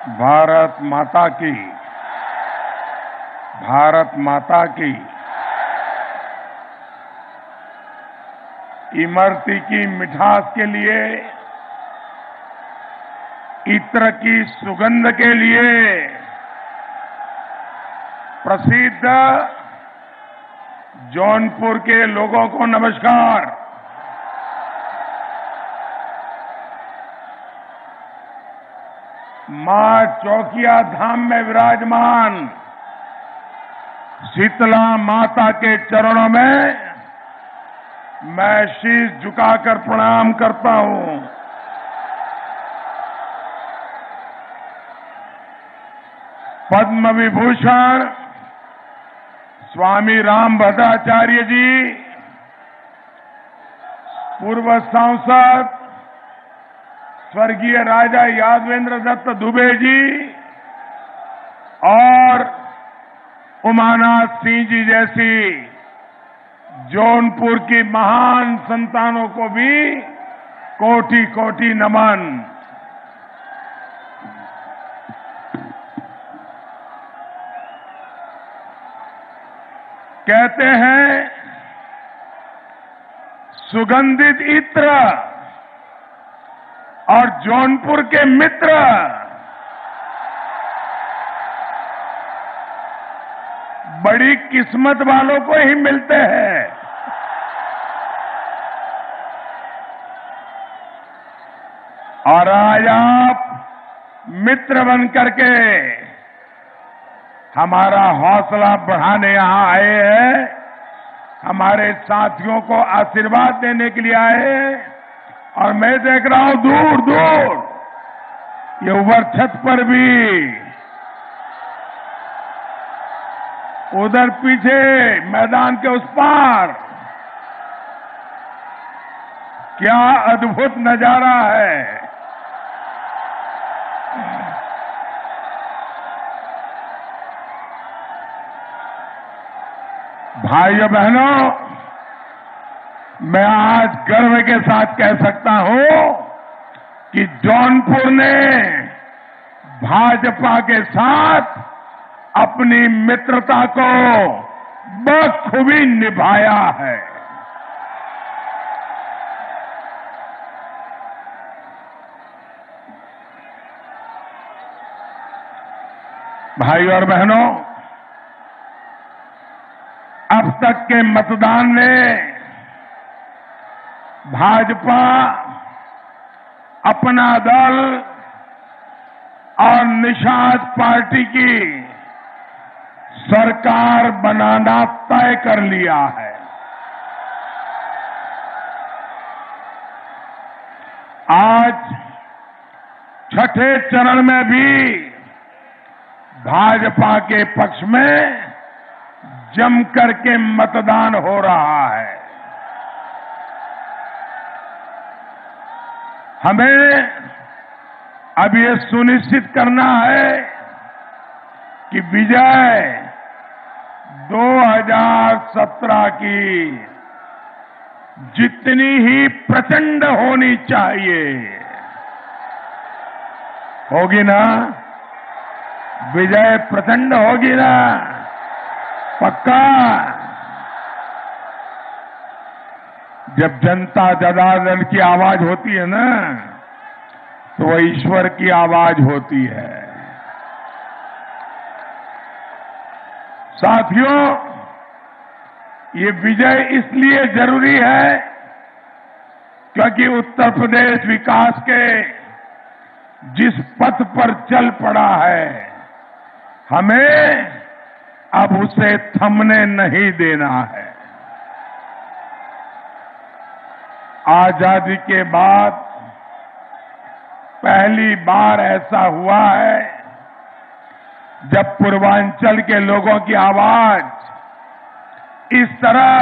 भारत माता की, भारत माता की। इमरती की मिठास के लिए, इत्र की सुगंध के लिए प्रसिद्ध जौनपुर के लोगों को नमस्कार। मां चौकिया धाम में विराजमान शीतला माता के चरणों में मैं शीश झुकाकर प्रणाम करता हूं। पद्म विभूषण स्वामी रामभद्राचार्य जी, पूर्व सांसद स्वर्गीय राजा यादवेंद्र दत्त दुबे जी और उमानाथ सिंह जी जैसी जौनपुर की महान संतानों को भी कोटि कोटि नमन। कहते हैं सुगंधित इत्र और जौनपुर के मित्र बड़ी किस्मत वालों को ही मिलते हैं। और आज आप मित्र बन करके हमारा हौसला बढ़ाने यहां आए हैं, हमारे साथियों को आशीर्वाद देने के लिए आए हैं। और मैं देख रहा हूं दूर दूर ये ऊपर छत पर भी, उधर पीछे मैदान के उस पार क्या अद्भुत नजारा है। भाइयों बहनों, मैं आज गर्व के साथ कह सकता हूं कि जौनपुर ने भाजपा के साथ अपनी मित्रता को बखूबी निभाया है। भाइयों और बहनों, अब तक के मतदान में भाजपा अपना दल और निषाद पार्टी की सरकार बनाना तय कर लिया है। आज छठे चरण में भी भाजपा के पक्ष में जमकर के मतदान हो रहा है। हमें अब ये सुनिश्चित करना है कि विजय 2017 की जितनी ही प्रचंड होनी चाहिए, होगी ना? विजय प्रचंड होगी ना? पक्का? जब जनता जनार्दन की आवाज होती है ना, तो वह ईश्वर की आवाज होती है। साथियों, ये विजय इसलिए जरूरी है क्योंकि उत्तर प्रदेश विकास के जिस पथ पर चल पड़ा है, हमें अब उसे थमने नहीं देना है। आजादी के बाद पहली बार ऐसा हुआ है जब पूर्वांचल के लोगों की आवाज इस तरह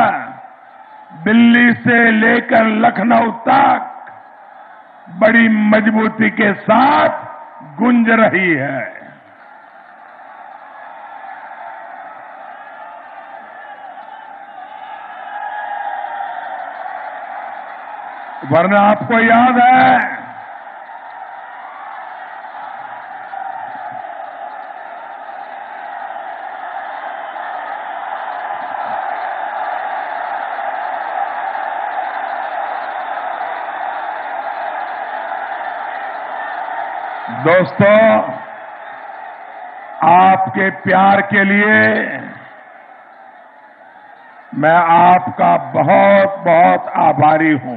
दिल्ली से लेकर लखनऊ तक बड़ी मजबूती के साथ गूंज रही है। वरना आपको याद है दोस्तों, आपके प्यार के लिए मैं आपका बहुत बहुत आभारी हूं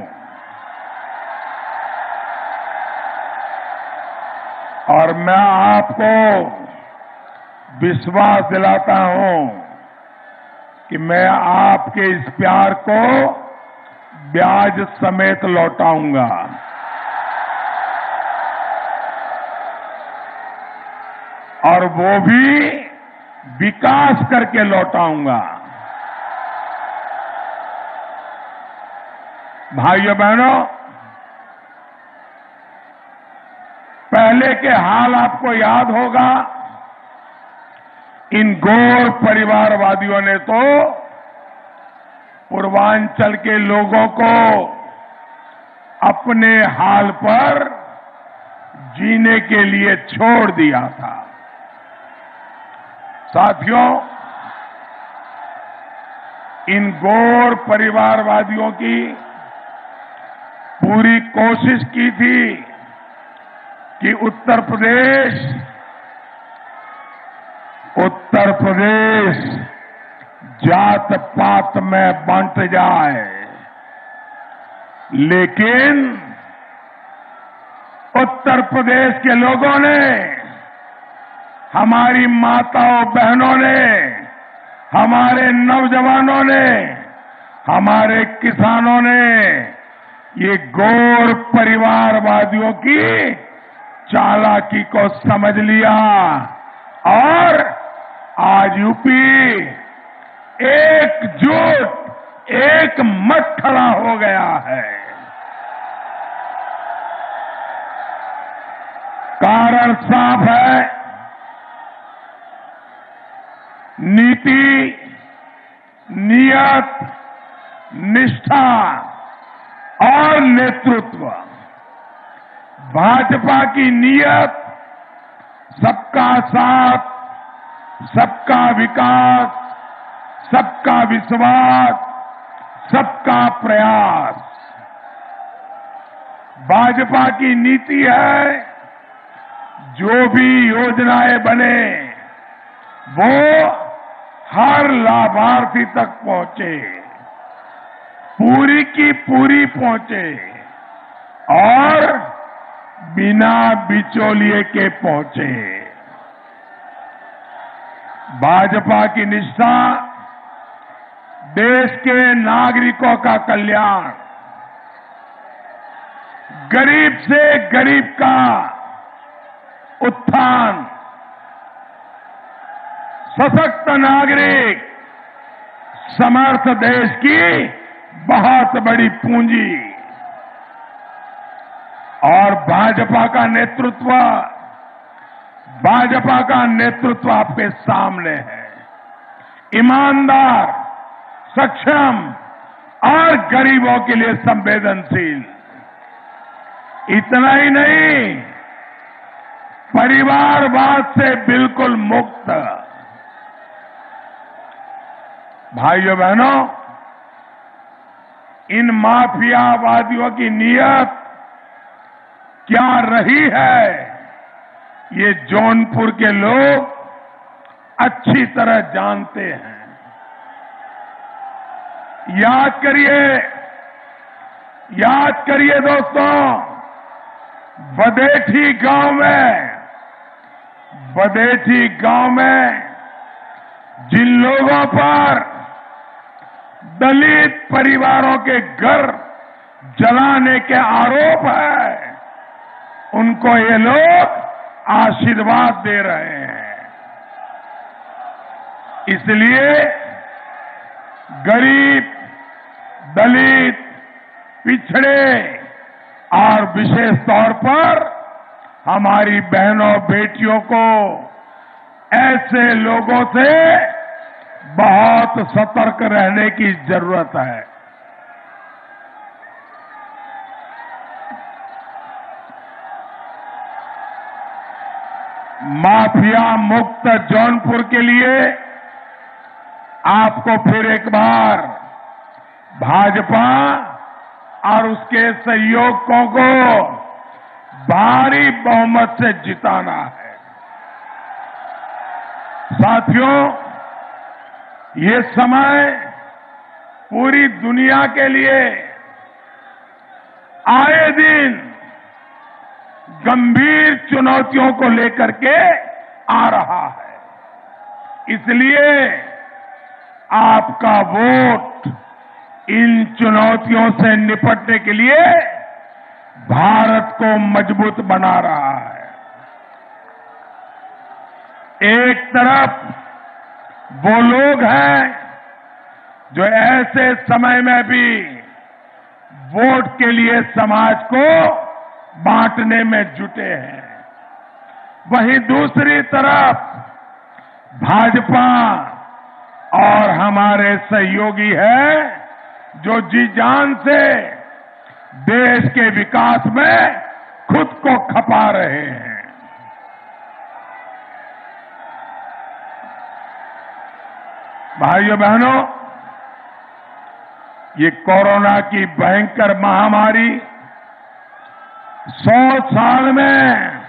और मैं आपको विश्वास दिलाता हूं कि मैं आपके इस प्यार को ब्याज समेत लौटाऊंगा। और वो भी विकास करके लौटाऊंगा। भाइयों बहनों, पहले के हाल आपको याद होगा। इन घोर परिवारवादियों ने तो पूर्वांचल के लोगों को अपने हाल पर जीने के लिए छोड़ दिया था। साथियों, इन घोर परिवारवादियों की पूरी कोशिश की थी कि उत्तर प्रदेश जात पात में बंट जाए, लेकिन उत्तर प्रदेश के लोगों ने, हमारी माताओं बहनों ने, हमारे नौजवानों ने, हमारे किसानों ने ये घोर परिवारवादियों की चालाकी को समझ लिया और आज यूपी एकजुट, एक मत खड़ा हो गया है। कारण साफ है, नीति, नियत, निष्ठा और नेतृत्व। भाजपा की नियत सबका साथ, सबका विकास, सबका विश्वास, सबका प्रयास। भाजपा की नीति है, जो भी योजनाएं बने वो हर लाभार्थी तक पहुंचे, पूरी की पूरी पहुंचे और बिना बिचौलिए के पहुंचे। भाजपा की निष्ठा देश के नागरिकों का कल्याण, गरीब से गरीब का उत्थान, सशक्त नागरिक, समर्थ देश की बहुत बड़ी पूंजी। और भाजपा का नेतृत्व आपके सामने है। ईमानदार, सक्षम और गरीबों के लिए संवेदनशील। इतना ही नहीं, परिवारवाद से बिल्कुल मुक्त। भाइयों बहनों, इन माफियावादियों की नीयत क्या रही है, ये जौनपुर के लोग अच्छी तरह जानते हैं। याद करिए दोस्तों, बदेठी गांव में जिन लोगों पर दलित परिवारों के घर जलाने के आरोप है, उनको ये लोग आशीर्वाद दे रहे हैं। इसलिए गरीब, दलित, पिछड़े और विशेष तौर पर हमारी बहनों बेटियों को ऐसे लोगों से बहुत सतर्क रहने की जरूरत है। माफिया मुक्त जौनपुर के लिए आपको फिर एक बार भाजपा और उसके सहयोगियों को भारी बहुमत से जिताना है। साथियों, ये समय पूरी दुनिया के लिए आए दिन गंभीर चुनौतियों को लेकर के आ रहा है। इसलिए आपका वोट इन चुनौतियों से निपटने के लिए भारत को मजबूत बना रहा है। एक तरफ वो लोग हैं जो ऐसे समय में भी वोट के लिए समाज को बांटने में जुटे हैं, वहीं दूसरी तरफ भाजपा और हमारे सहयोगी हैं जो जी जान से देश के विकास में खुद को खपा रहे हैं। भाइयों बहनों, ये कोरोना की भयंकर महामारी 100 साल में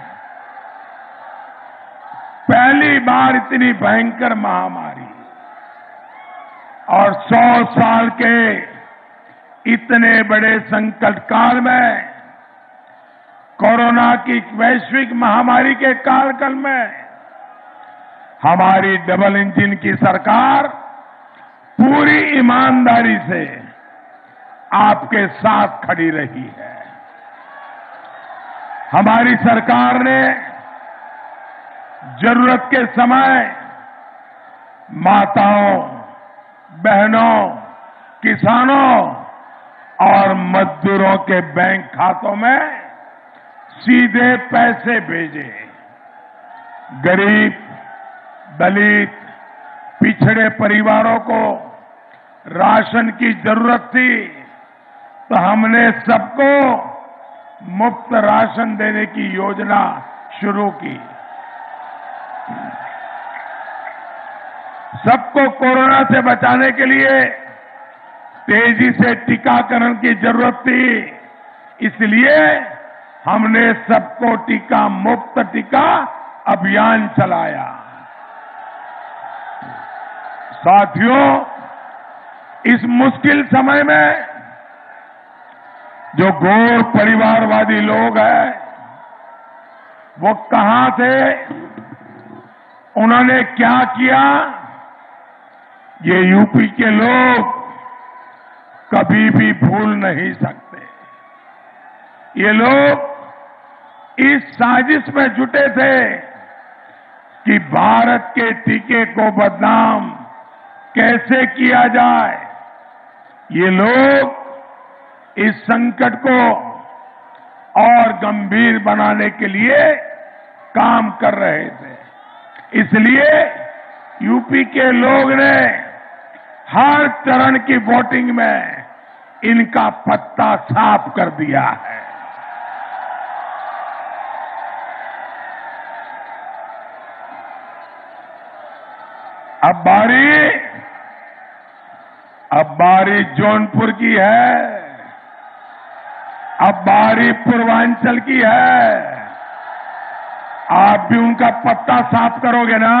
पहली बार इतनी भयंकर महामारी और 100 साल के इतने बड़े संकट काल में कोरोना की वैश्विक महामारी के कालखंड में हमारी डबल इंजन की सरकार पूरी ईमानदारी से आपके साथ खड़ी रही है। हमारी सरकार ने जरूरत के समय माताओं, बहनों, किसानों और मजदूरों के बैंक खातों में सीधे पैसे भेजे। गरीब, दलित, पिछड़े परिवारों को राशन की जरूरत थी तो हमने सबको मुफ्त राशन देने की योजना शुरू की। सबको कोरोना से बचाने के लिए तेजी से टीकाकरण की जरूरत थी, इसलिए हमने सबको टीका मुफ्त टीका अभियान चलाया। साथियों, इस मुश्किल समय में जो घोर परिवारवादी लोग हैं, वो कहां थे, उन्होंने क्या किया, ये यूपी के लोग कभी भी भूल नहीं सकते। ये लोग इस साजिश में जुटे थे कि भारत के टीके को बदनाम कैसे किया जाए। ये लोग इस संकट को और गंभीर बनाने के लिए काम कर रहे थे। इसलिए यूपी के लोग ने हर चरण की वोटिंग में इनका पत्ता साफ कर दिया है। अब बारी जौनपुर की है, अब बारी पूर्वांचल की है। आप भी उनका पत्ता साफ करोगे ना?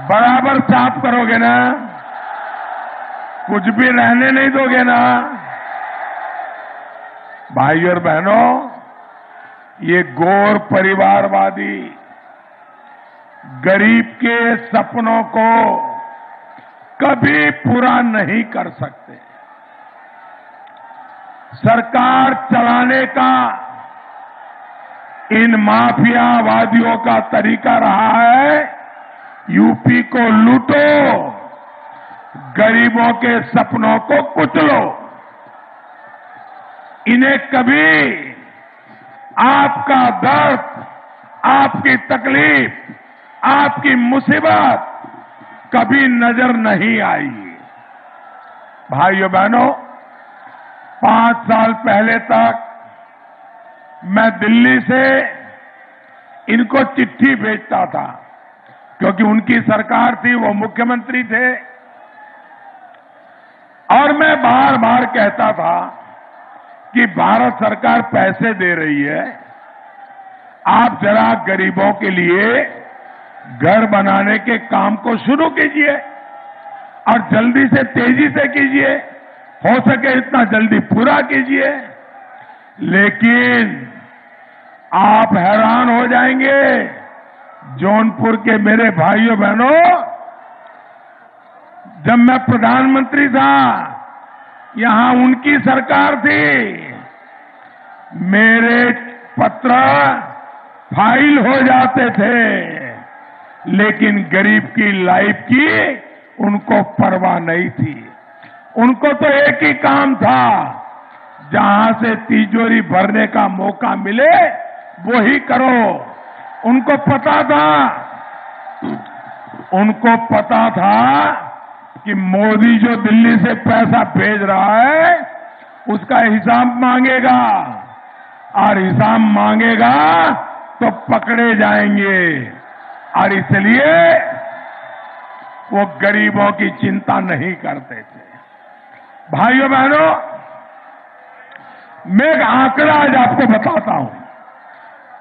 बराबर साफ करोगे ना? कुछ भी रहने नहीं दोगे ना? भाइयों और बहनों, ये घोर परिवारवादी गरीब के सपनों को कभी पूरा नहीं कर सकते। सरकार चलाने का इन माफियावादियों का तरीका रहा है, यूपी को लूटो, गरीबों के सपनों को कुचलो। इन्हें कभी आपका दर्द, आपकी तकलीफ, आपकी मुसीबत कभी नजर नहीं आई। भाइयों बहनों, 5 साल पहले तक मैं दिल्ली से इनको चिट्ठी भेजता था, क्योंकि उनकी सरकार थी, वो मुख्यमंत्री थे, और मैं बार बार कहता था कि भारत सरकार पैसे दे रही है, आप जरा गरीबों के लिए घर बनाने के काम को शुरू कीजिए और जल्दी से तेजी से कीजिए, हो सके इतना जल्दी पूरा कीजिए। लेकिन आप हैरान हो जाएंगे, जौनपुर के मेरे भाइयों बहनों, जब मैं प्रधानमंत्री था, यहां उनकी सरकार थी, मेरे पत्र फाइल हो जाते थे, लेकिन गरीब की लाइफ की उनको परवाह नहीं थी। उनको तो एक ही काम था, जहां से तिजोरी भरने का मौका मिले वो ही करो। उनको पता था कि मोदी जो दिल्ली से पैसा भेज रहा है उसका हिसाब मांगेगा, और हिसाब मांगेगा तो पकड़े जाएंगे, और इसलिए वो गरीबों की चिंता नहीं करते थे। भाइयों बहनों, मैं एक आंकड़ा आज आपको बताता हूं।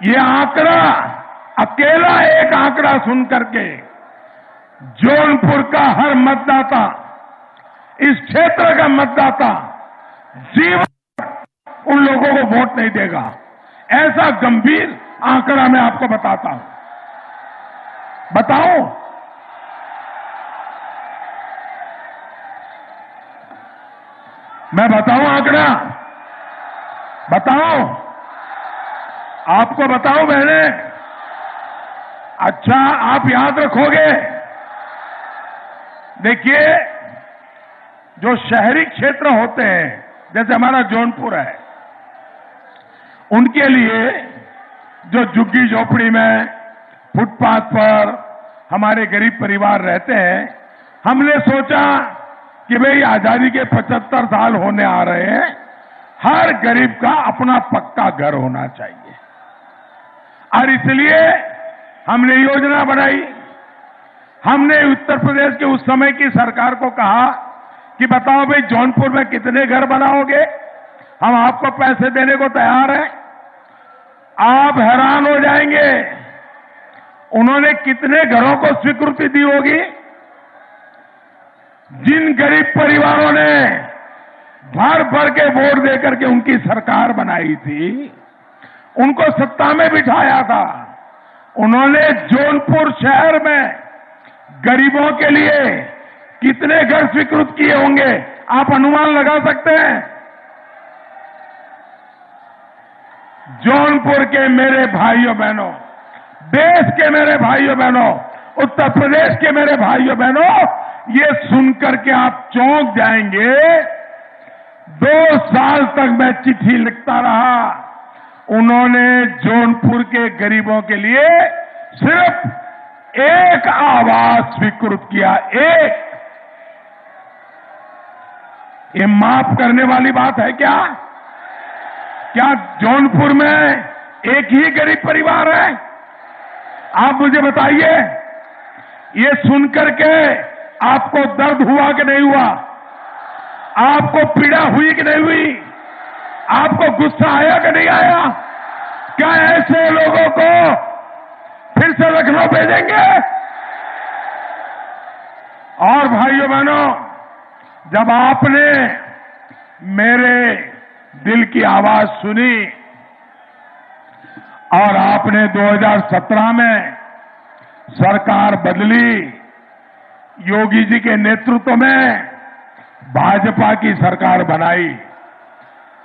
ये आंकड़ा, अकेला एक आंकड़ा सुन करके जौनपुर का हर मतदाता, इस क्षेत्र का मतदाता जीवन उन लोगों को वोट नहीं देगा। ऐसा गंभीर आंकड़ा मैं आपको बताता हूं। बताओ, मैं बताऊं आंकड़ा? बताओ, आपको बताऊं मैंने? अच्छा, आप याद रखोगे? देखिए, जो शहरी क्षेत्र होते हैं, जैसे हमारा जौनपुर है, उनके लिए जो झुग्गी झोपड़ी में, फुटपाथ पर हमारे गरीब परिवार रहते हैं, हमने सोचा कि भाई आजादी के 75 साल होने आ रहे हैं, हर गरीब का अपना पक्का घर होना चाहिए, और इसलिए हमने योजना बनाई। हमने उत्तर प्रदेश के उस समय की सरकार को कहा कि बताओ भाई, जौनपुर में कितने घर बनाओगे, हम आपको पैसे देने को तैयार हैं। आप हैरान हो जाएंगे, उन्होंने कितने घरों को स्वीकृति दी होगी। जिन गरीब परिवारों ने भर भर के वोट देकर के उनकी सरकार बनाई थी, उनको सत्ता में बिठाया था, उन्होंने जौनपुर शहर में गरीबों के लिए कितने घर स्वीकृत किए होंगे, आप अनुमान लगा सकते हैं? जौनपुर के मेरे भाइयों बहनों, देश के मेरे भाइयों बहनों, उत्तर प्रदेश के मेरे भाइयों बहनों, ये सुनकर के आप चौंक जाएंगे। 2 साल तक मैं चिट्ठी लिखता रहा, उन्होंने जौनपुर के गरीबों के लिए सिर्फ एक आवास स्वीकृत किया, एक। ये माफ करने वाली बात है क्या? क्या जौनपुर में एक ही गरीब परिवार है? आप मुझे बताइए, ये सुनकर के आपको दर्द हुआ कि नहीं हुआ? आपको पीड़ा हुई कि नहीं हुई? आपको गुस्सा आया कि नहीं आया? क्या ऐसे लोगों को फिर से लखनऊ भेजेंगे? और भाइयों बहनों, जब आपने मेरे दिल की आवाज सुनी और आपने 2017 में सरकार बदली, योगी जी के नेतृत्व में भाजपा की सरकार बनाई,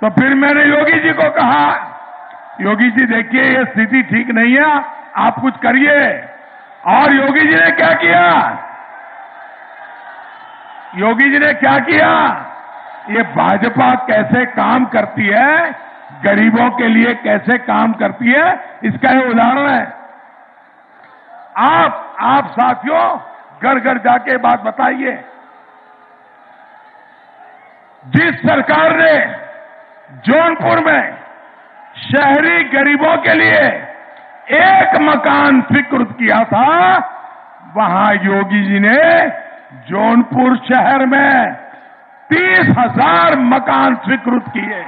तो फिर मैंने योगी जी को कहा, योगी जी देखिए ये स्थिति ठीक नहीं है, आप कुछ करिए। और योगी जी ने क्या किया? योगी जी ने क्या किया? ये भाजपा कैसे काम करती है, गरीबों के लिए कैसे काम करती है, इसका ये उदाहरण है। आप साथियों घर घर जाके बात बताइए। जिस सरकार ने जौनपुर में शहरी गरीबों के लिए एक मकान स्वीकृत किया था, वहां योगी जी ने जौनपुर शहर में 30,000 मकान स्वीकृत किए।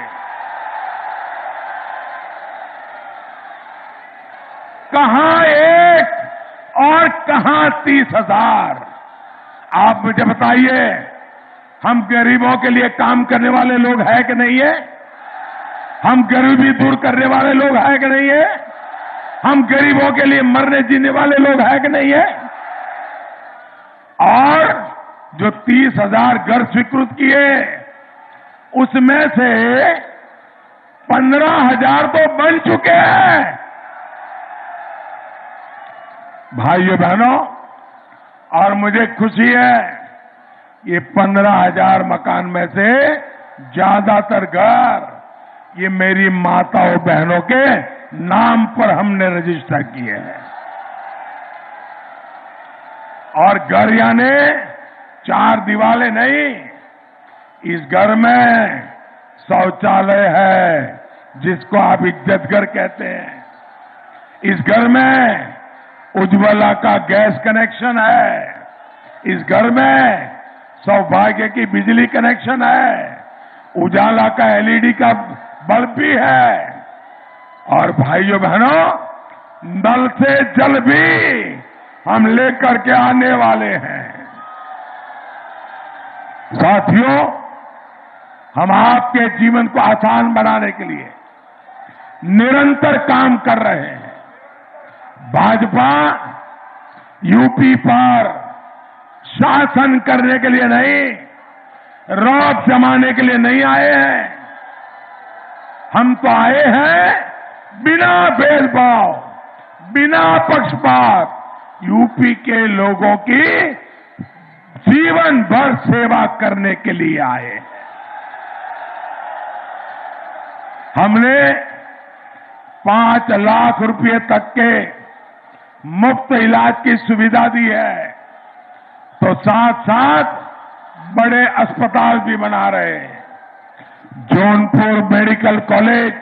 कहां एक और कहां 30,000? आप मुझे बताइए, हम गरीबों के लिए काम करने वाले लोग हैं कि नहीं है? हम गरीबी दूर करने वाले लोग हैं कि नहीं है? हम गरीबों के लिए मरने जीने वाले लोग हैं कि नहीं है? और जो 30,000 घर स्वीकृत किए, उसमें से 15,000 तो बन चुके हैं। भाइयों बहनों, और मुझे खुशी है, ये 15,000 मकान में से ज्यादातर घर ये मेरी माताओं बहनों के नाम पर हमने रजिस्टर किए हैं। और घर यानी 4 दीवारें नहीं, इस घर में शौचालय है जिसको आप इज्जत घर कहते हैं। इस घर में उज्ज्वला का गैस कनेक्शन है। इस घर में सौभाग्य की बिजली कनेक्शन है। उजाला का एलईडी का बल्ब भी है। और भाइयों बहनों, नल से जल भी हम लेकर के आने वाले हैं। साथियों, हम आपके जीवन को आसान बनाने के लिए निरंतर काम कर रहे हैं। भाजपा यूपी पर शासन करने के लिए नहीं, रौब जमाने के लिए नहीं आए हैं। हम तो आए हैं बिना भेदभाव, बिना पक्षपात यूपी के लोगों की जीवन भर सेवा करने के लिए आए हैं। हमने 5 लाख रुपए तक के मुफ्त इलाज की सुविधा दी है, तो साथ साथ बड़े अस्पताल भी बना रहे हैं। जौनपुर मेडिकल कॉलेज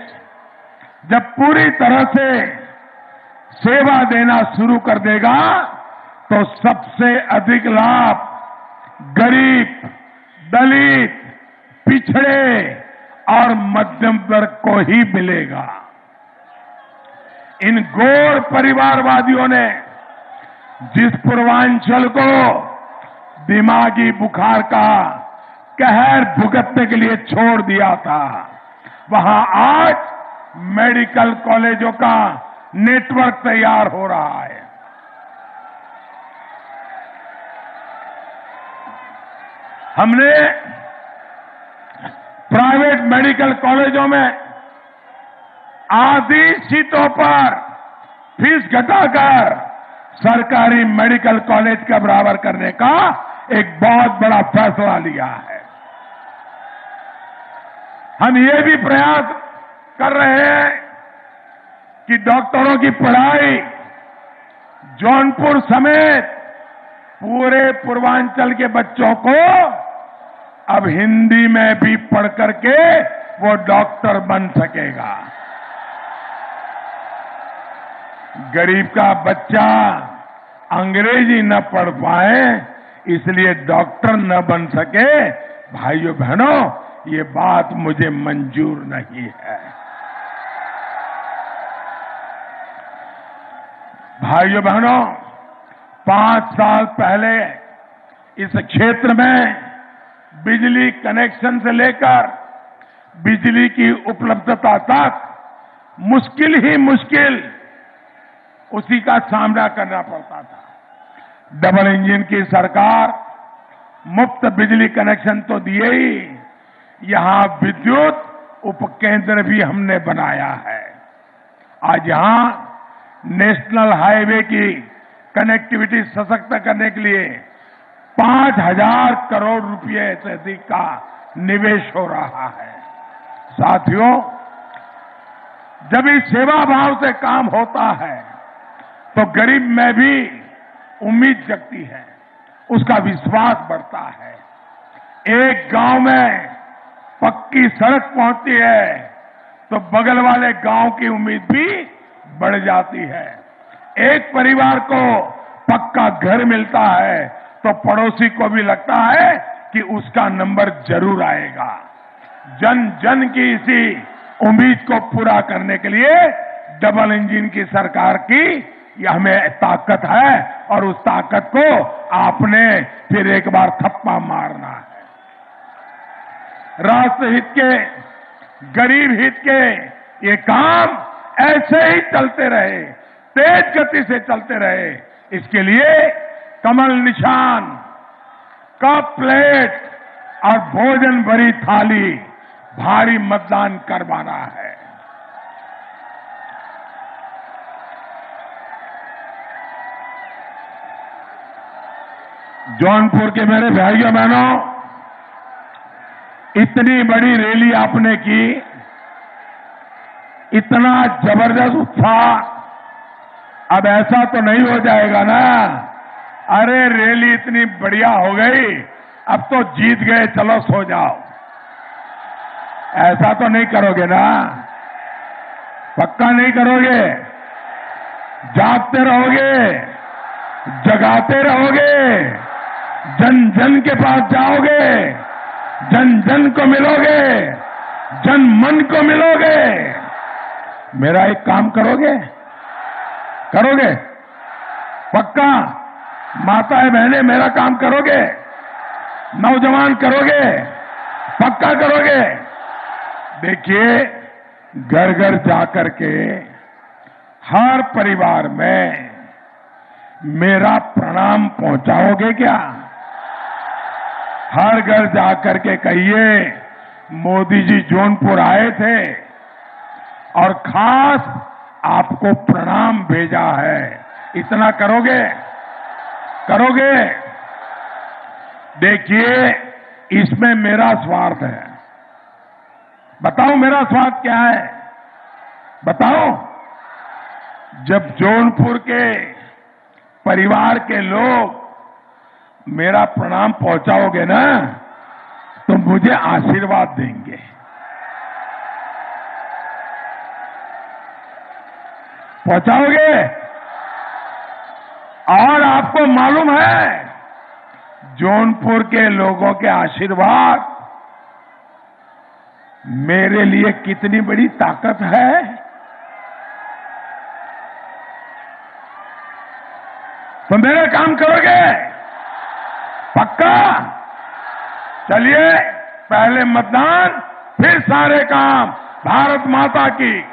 जब पूरी तरह से सेवा देना शुरू कर देगा तो सबसे अधिक लाभ गरीब, दलित, पिछड़े और मध्यम वर्ग को ही मिलेगा। इन गौर परिवारवादियों ने जिस पूर्वांचल को दिमागी बुखार का कहर भुगतने के लिए छोड़ दिया था, वहां आज मेडिकल कॉलेजों का नेटवर्क तैयार हो रहा है। हमने प्राइवेट मेडिकल कॉलेजों में आधी सीटों पर फीस घटाकर सरकारी मेडिकल कॉलेज का बराबर करने का एक बहुत बड़ा फैसला लिया है। हम ये भी प्रयास कर रहे हैं कि डॉक्टरों की पढ़ाई जौनपुर समेत पूरे पूर्वांचल के बच्चों को अब हिंदी में भी पढ़ करके वो डॉक्टर बन सकेगा। गरीब का बच्चा अंग्रेजी न पढ़ पाए इसलिए डॉक्टर न बन सके, भाइयों बहनों, ये बात मुझे मंजूर नहीं है। भाइयों बहनों, 5 साल पहले इस क्षेत्र में बिजली कनेक्शन से लेकर बिजली की उपलब्धता तक मुश्किल ही मुश्किल उसी का सामना करना पड़ता था। डबल इंजन की सरकार मुफ्त बिजली कनेक्शन तो दिए ही, यहां विद्युत उपकेंद्र भी हमने बनाया है। आज यहां नेशनल हाईवे की कनेक्टिविटी सशक्त करने के लिए 5,000 करोड़ रुपए से अधिक का निवेश हो रहा है। साथियों, जब इस सेवा भाव से काम होता है तो गरीब में भी उम्मीद जगती है, उसका विश्वास बढ़ता है। एक गांव में पक्की सड़क पहुंचती है तो बगल वाले गांव की उम्मीद भी बढ़ जाती है। एक परिवार को पक्का घर मिलता है तो पड़ोसी को भी लगता है कि उसका नंबर जरूर आएगा। जन जन की इसी उम्मीद को पूरा करने के लिए डबल इंजन की सरकार की ये हमें ताकत है और उस ताकत को आपने फिर एक बार थप्पा मारना है। राष्ट्र हित के, गरीब हित के ये काम ऐसे ही चलते रहे, तेज गति से चलते रहे। इसके लिए कमल निशान, कप प्लेट और भोजन भरी थाली भारी मतदान करवाना है। जौनपुर के मेरे भाइयों बहनों, इतनी बड़ी रैली आपने की, इतना जबरदस्त उत्साह, अब ऐसा तो नहीं हो जाएगा ना, अरे रैली इतनी बढ़िया हो गई, अब तो जीत गए, चलो सो जाओ, ऐसा तो नहीं करोगे ना? पक्का नहीं करोगे? जागते रहोगे, जगाते रहोगे, जन जन के पास जाओगे, जन जन को मिलोगे, जन मन को मिलोगे। मेरा एक काम करोगे? करोगे? पक्का? माताएं बहनें मेरा काम करोगे? नौजवान करोगे? पक्का करोगे? देखिए, घर घर जाकर के हर परिवार में मेरा प्रणाम पहुंचाओगे क्या? हर घर जाकर के कहिए मोदी जी जौनपुर आए थे और खास आपको प्रणाम भेजा है। इतना करोगे? करोगे? देखिए, इसमें मेरा स्वार्थ है। बताओ मेरा स्वार्थ क्या है? बताओ। जब जौनपुर के परिवार के लोग मेरा प्रणाम पहुंचाओगे ना, तो मुझे आशीर्वाद देंगे। पहुंचाओगे? और आपको मालूम है, जौनपुर के लोगों के आशीर्वाद मेरे लिए कितनी बड़ी ताकत है। तो मेरा काम करोगे? पक्का? चलिए, पहले मतदान, फिर सारे काम। भारत माता की।